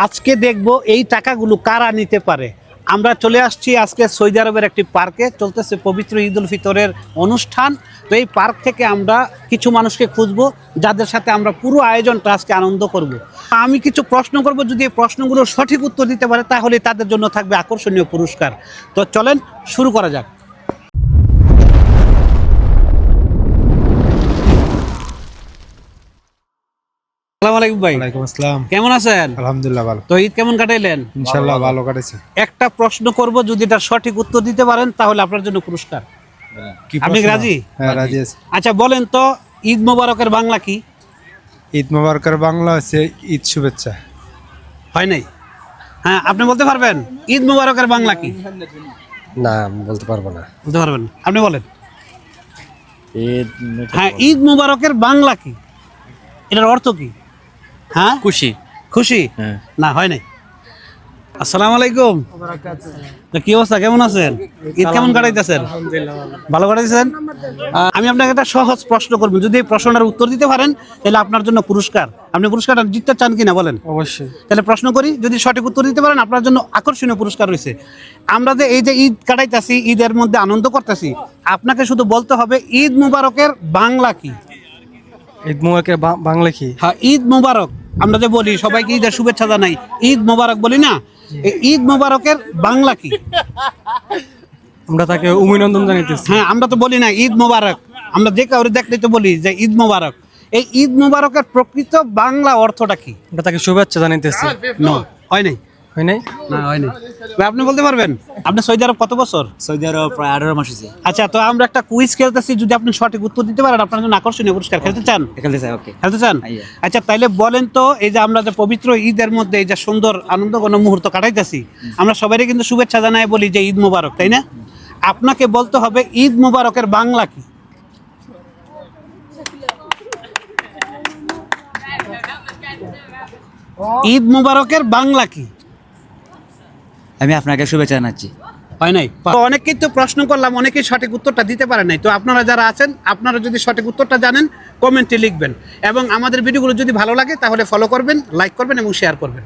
আজকে দেখব এই টাকাগুলো কারা নিতে পারে। আমরা চলে আসছি আজকে সৌদি আরবের একটি পার্কে, চলতেছে পবিত্র ঈদ উল ফিতরের অনুষ্ঠান। তো এই পার্ক থেকে আমরা কিছু মানুষকে খুঁজবো যাদের সাথে আমরা পুরো আয়োজনটা আজকে আনন্দ করব। আমি কিছু প্রশ্ন করব, যদি এই প্রশ্নগুলোর সঠিক উত্তর দিতে পারে তাহলে তাদের জন্য থাকবে আকর্ষণীয় পুরস্কার। তো চলেন শুরু করা যাক। আসসালামু আলাইকুম ভাই। ওয়ালাইকুম আসসালাম। কেমন আছেন? আলহামদুলিল্লাহ ভালো। তো ঈদ কেমন কাটাইলেন? ইনশাআল্লাহ ভালো কাটেছে। একটা প্রশ্ন করব, যদি এটা সঠিক উত্তর দিতে পারেন তাহলে আপনার জন্য পুরস্কার। আপনি কি রাজি? হ্যাঁ রাজি আছি। আচ্ছা বলেন তো, ঈদ মোবারকের বাংলা কি? ঈদ মোবারকের বাংলা হচ্ছে ঈদ শুভেচ্ছা। হয় নাই? হ্যাঁ, আপনি বলতে পারবেন ঈদ মোবারকের বাংলা কি? না বলতে পারবো না। বলতে পারবেন? আপনি বলেন। ঈদ হ্যাঁ, ঈদ মোবারকের বাংলা কি? এটার অর্থ কি? হ্যাঁ, খুশি। খুশি? হ্যাঁ। না, হয় নাই। আসসালামু আলাইকুম। তো কি অবস্থা, কেমন আছেন? ঈদ কেমন কাটাইতেছেন? ভালো কাটাইছেন? আমি আপনাকে একটা সহজ প্রশ্ন করব, যদি এই প্রশ্নটার উত্তর দিতে পারেন তাহলে আপনার জন্য পুরস্কার। আপনি পুরস্কারটা জিততে চান কিনা বলেন? অবশ্যই। তাহলে প্রশ্ন করি, যদি সঠিক উত্তর দিতে পারেন আপনার জন্য আকর্ষণীয় পুরস্কার রয়েছে। আমরা যে এই যে ঈদ কাটাইতেছি, ঈদের মধ্যে আনন্দ করতেছি, আপনাকে শুধু বলতে হবে ঈদ মুবারকের বাংলা কি। ঈদ মোবারকের বাংলা কি? হ্যাঁ, ঈদ মুবারক আমরা যে বলি, সবাইকে ঈদের শুভেচ্ছা জানাই, ঈদ মুবারক বলি না, এই ঈদ মুবারকের বাংলা কি? আমরা তাকে অভিনন্দন জানাইতেছি। হ্যাঁ, আমরা তো বলি না ঈদ মুবারক, আমরা যে কাউরে দেখলে তো বলি যে ঈদ মুবারক। এই ঈদ মুবারকের প্রকৃত বাংলা অর্থটা কি? আমরা তাকে শুভেচ্ছা জানাইতেছি। নো, হয় নাই। হয় নাই? না, হয় নাই। ভাই, আপনি বলতে পারবেন আপনি সৌদি আরব কত বছর? সৌদি আরব প্রায় 18 মাস হয়েছে। আচ্ছা, তো আমরা একটা কুইজ খেলতেছি, যদি আপনি সঠিক উত্তর দিতে পারেন আপনার জন্য আকর্ষণীয় পুরস্কার। খেলতে চান? খেলতে চাই, ওকে। খেলতে চান? আইয়া। আচ্ছা, তাইলে বলেন তো, এই যে আমরা যে পবিত্র ঈদের মধ্যে এই যে সুন্দর আনন্দঘন মুহূর্ত কাটাইতেছি, আমরা সবাই কিন্তু শুভেচ্ছা জানাই বলি যে ঈদ মুবারক, তাই না? আপনাকে বলতে হবে ঈদ মুবারকের বাংলা কি? ঈদ মুবারকের বাংলা কি? আমি আপনাকে শুভেচ্ছা জানাচ্ছি। হয় নাই? তো অনেকেই তো প্রশ্ন করলাম, অনেকেই সঠিক উত্তরটা দিতে পারে নাই। তো আপনারা যারা আছেন, আপনারা যদি সঠিক উত্তরটা জানেন কমেন্টে লিখবেন, এবং আমাদের ভিডিওগুলো যদি ভালো লাগে তাহলে ফলো করবেন, লাইক করবেন এবং শেয়ার করবেন।